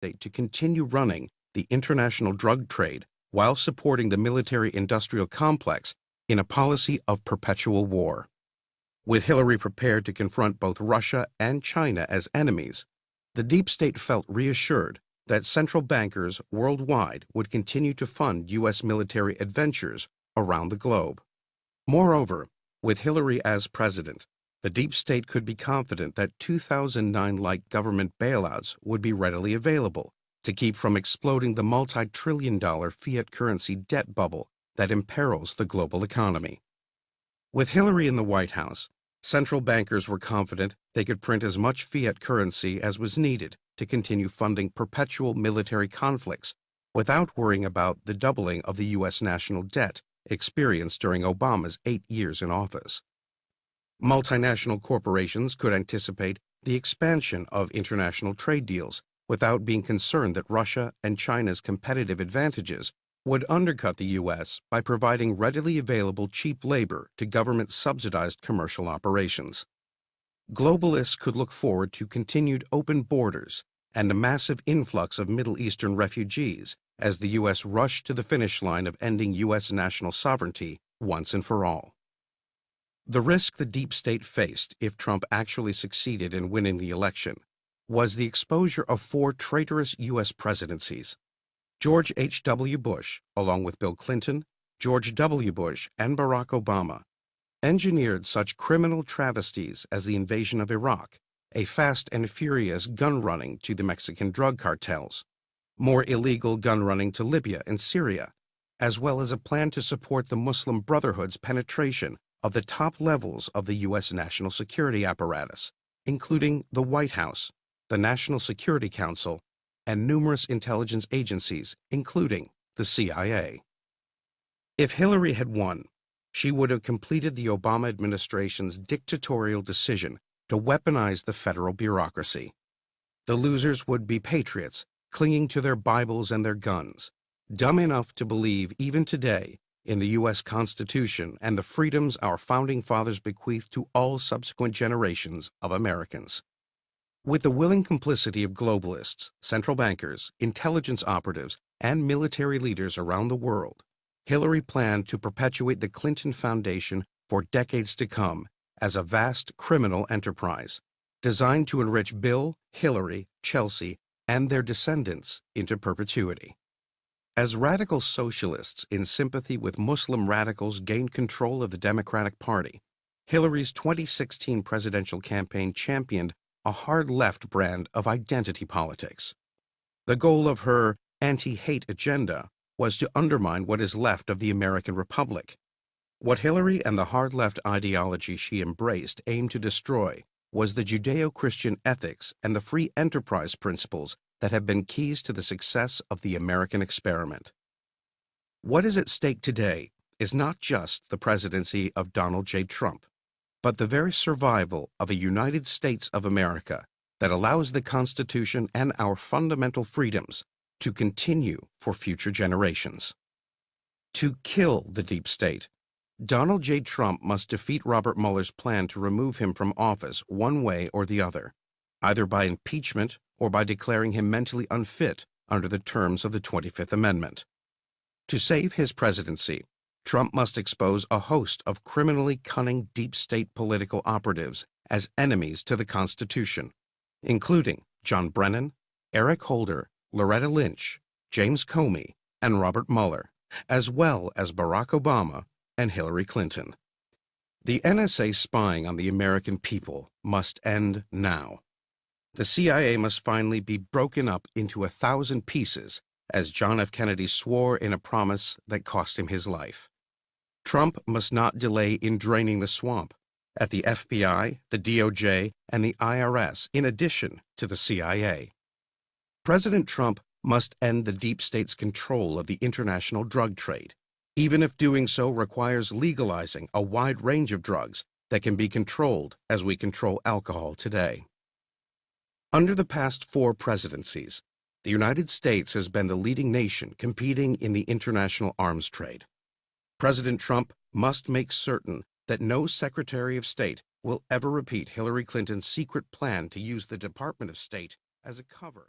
state to continue running the international drug trade while supporting the military-industrial complex in a policy of perpetual war. With Hillary prepared to confront both Russia and China as enemies, the deep state felt reassured that central bankers worldwide would continue to fund U.S. military adventures around the globe. Moreover, with Hillary as president, the deep state could be confident that 2009-like government bailouts would be readily available to keep from exploding the multi-trillion-dollar fiat currency debt bubble that imperils the global economy. With Hillary in the White House, central bankers were confident they could print as much fiat currency as was needed to continue funding perpetual military conflicts without worrying about the doubling of the U.S. national debt experienced during Obama's 8 years in office. Multinational corporations could anticipate the expansion of international trade deals without being concerned that Russia and China's competitive advantages would undercut the U.S. by providing readily available cheap labor to government-subsidized commercial operations. Globalists could look forward to continued open borders and a massive influx of Middle Eastern refugees as the U.S. rushed to the finish line of ending U.S. national sovereignty once and for all. The risk the deep state faced if Trump actually succeeded in winning the election was the exposure of 4 traitorous U.S. presidencies. George H.W. Bush, along with Bill Clinton, George W. Bush, and Barack Obama, engineered such criminal travesties as the invasion of Iraq, a fast and furious gun-running to the Mexican drug cartels, more illegal gun-running to Libya and Syria, as well as a plan to support the Muslim Brotherhood's penetration of the top levels of the U.S. national security apparatus, including the White House, the National Security Council, and numerous intelligence agencies, including the CIA. If Hillary had won, she would have completed the Obama administration's dictatorial decision to weaponize the federal bureaucracy. The losers would be patriots, clinging to their Bibles and their guns, dumb enough to believe even today in the U.S. Constitution and the freedoms our founding fathers bequeathed to all subsequent generations of Americans. With the willing complicity of globalists, central bankers, intelligence operatives, and military leaders around the world, Hillary planned to perpetuate the Clinton Foundation for decades to come as a vast criminal enterprise designed to enrich Bill, Hillary, Chelsea, and their descendants into perpetuity. As radical socialists in sympathy with Muslim radicals gained control of the Democratic Party, Hillary's 2016 presidential campaign championed a hard-left brand of identity politics. The goal of her anti-hate agenda was to undermine what is left of the American Republic. What Hillary and the hard-left ideology she embraced aimed to destroy was the Judeo-Christian ethics and the free enterprise principles that have been keys to the success of the American experiment. What is at stake today is not just the presidency of Donald J. Trump, but the very survival of a United States of America that allows the Constitution and our fundamental freedoms to continue for future generations. To kill the deep state, Donald J. Trump must defeat Robert Mueller's plan to remove him from office one way or the other, either by impeachment or by declaring him mentally unfit under the terms of the 25th Amendment. To save his presidency, Trump must expose a host of criminally cunning deep state political operatives as enemies to the Constitution, including John Brennan, Eric Holder, Loretta Lynch, James Comey, and Robert Mueller, as well as Barack Obama and Hillary Clinton. The NSA spying on the American people must end now. The CIA must finally be broken up into 1,000 pieces, as John F. Kennedy swore in a promise that cost him his life. Trump must not delay in draining the swamp at the FBI, the DOJ, and the IRS, in addition to the CIA. President Trump must end the deep state's control of the international drug trade, even if doing so requires legalizing a wide range of drugs that can be controlled as we control alcohol today. Under the past 4 presidencies, the United States has been the leading nation competing in the international arms trade. President Trump must make certain that no Secretary of State will ever repeat Hillary Clinton's secret plan to use the Department of State as a cover